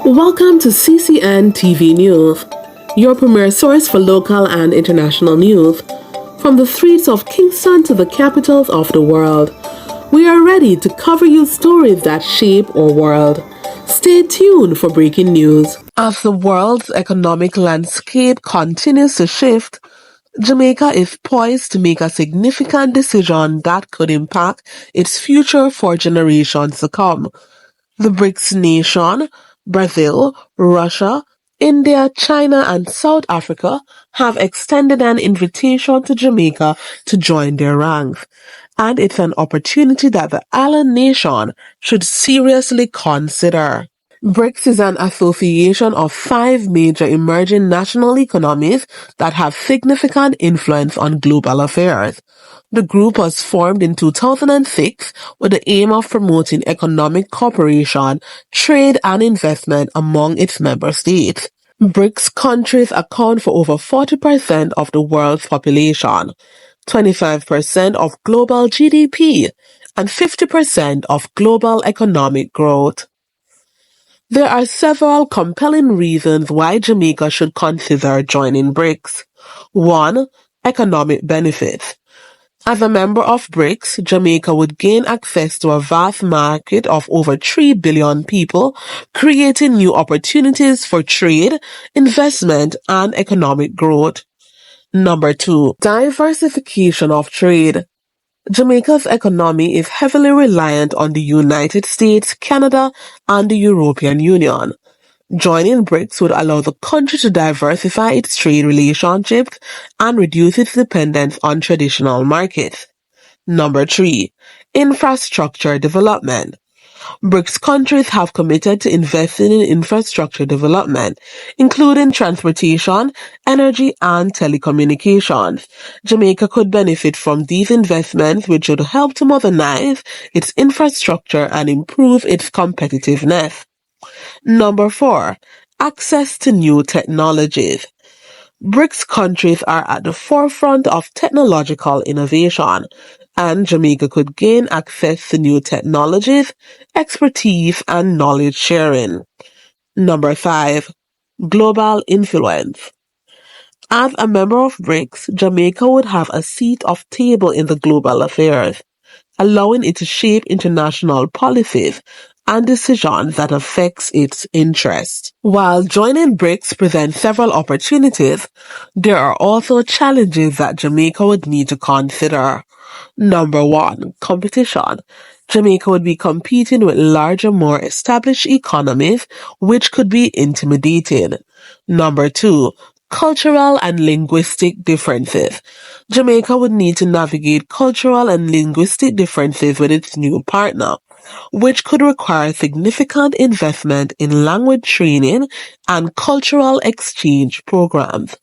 Welcome to CCN TV News, your premier source for local and international news. From the streets of Kingston to the capitals of the world, we are ready to cover you stories that shape our world. Stay tuned for breaking news. As the world's economic landscape continues to shift, Jamaica is poised to make a significant decision that could impact its future for generations to come. The BRICS nation, Brazil, Russia, India, China, and South Africa have extended an invitation to Jamaica to join their ranks, and it's an opportunity that the island nation should seriously consider. BRICS is an association of 5 major emerging national economies that have significant influence on global affairs. The group was formed in 2006 with the aim of promoting economic cooperation, trade, and investment among its member states. BRICS countries account for over 40% of the world's population, 25% of global GDP, and 50% of global economic growth. There are several compelling reasons why Jamaica should consider joining BRICS. 1. Economic benefits. As a member of BRICS, Jamaica would gain access to a vast market of over 3 billion people, creating new opportunities for trade, investment, and economic growth. Number 2. Diversification of trade. Jamaica's economy is heavily reliant on the United States, Canada, and the European Union. Joining BRICS would allow the country to diversify its trade relationships and reduce its dependence on traditional markets. Number 3. Infrastructure development. BRICS countries have committed to investing in infrastructure development, including transportation, energy, and telecommunications. Jamaica could benefit from these investments, which would help to modernize its infrastructure and improve its competitiveness. Number 4. Access to new technologies. BRICS countries are at the forefront of technological innovation, and Jamaica could gain access to new technologies, expertise, and knowledge sharing. Number 5. Global influence. As a member of BRICS, Jamaica would have a seat of table in the global affairs, allowing it to shape international policies and decisions that affects its interests. While joining BRICS presents several opportunities, there are also challenges that Jamaica would need to consider. Number 1. Competition. Jamaica would be competing with larger, more established economies, which could be intimidating. Number 2. Cultural and linguistic differences. Jamaica would need to navigate cultural and linguistic differences with its new partner, which could require significant investment in language training and cultural exchange programs.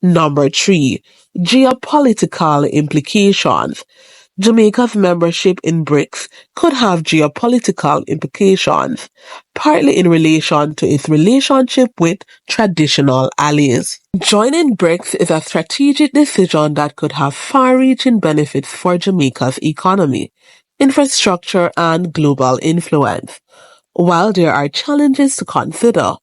Number 3. Geopolitical implications. Jamaica's membership in BRICS could have geopolitical implications, partly in relation to its relationship with traditional allies. Joining BRICS is a strategic decision that could have far-reaching benefits for Jamaica's economy, infrastructure, and global influence. While there are challenges to consider,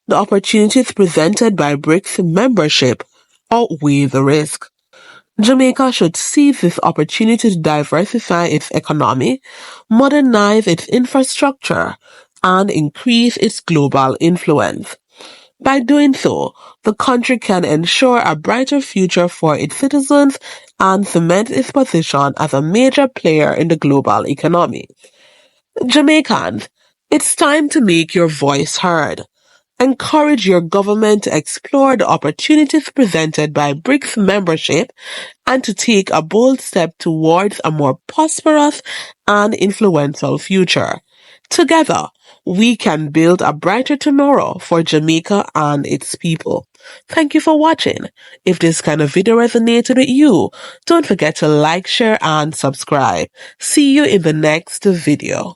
the opportunities presented by BRICS membership outweigh the risk. Jamaica should seize this opportunity to diversify its economy, modernize its infrastructure, and increase its global influence. By doing so, the country can ensure a brighter future for its citizens and cement its position as a major player in the global economy. Jamaicans, it's time to make your voice heard. Encourage your government to explore the opportunities presented by BRICS membership and to take a bold step towards a more prosperous and influential future. Together, we can build a brighter tomorrow for Jamaica and its people. Thank you for watching. If this kind of video resonated with you, don't forget to like, share, and subscribe. See you in the next video.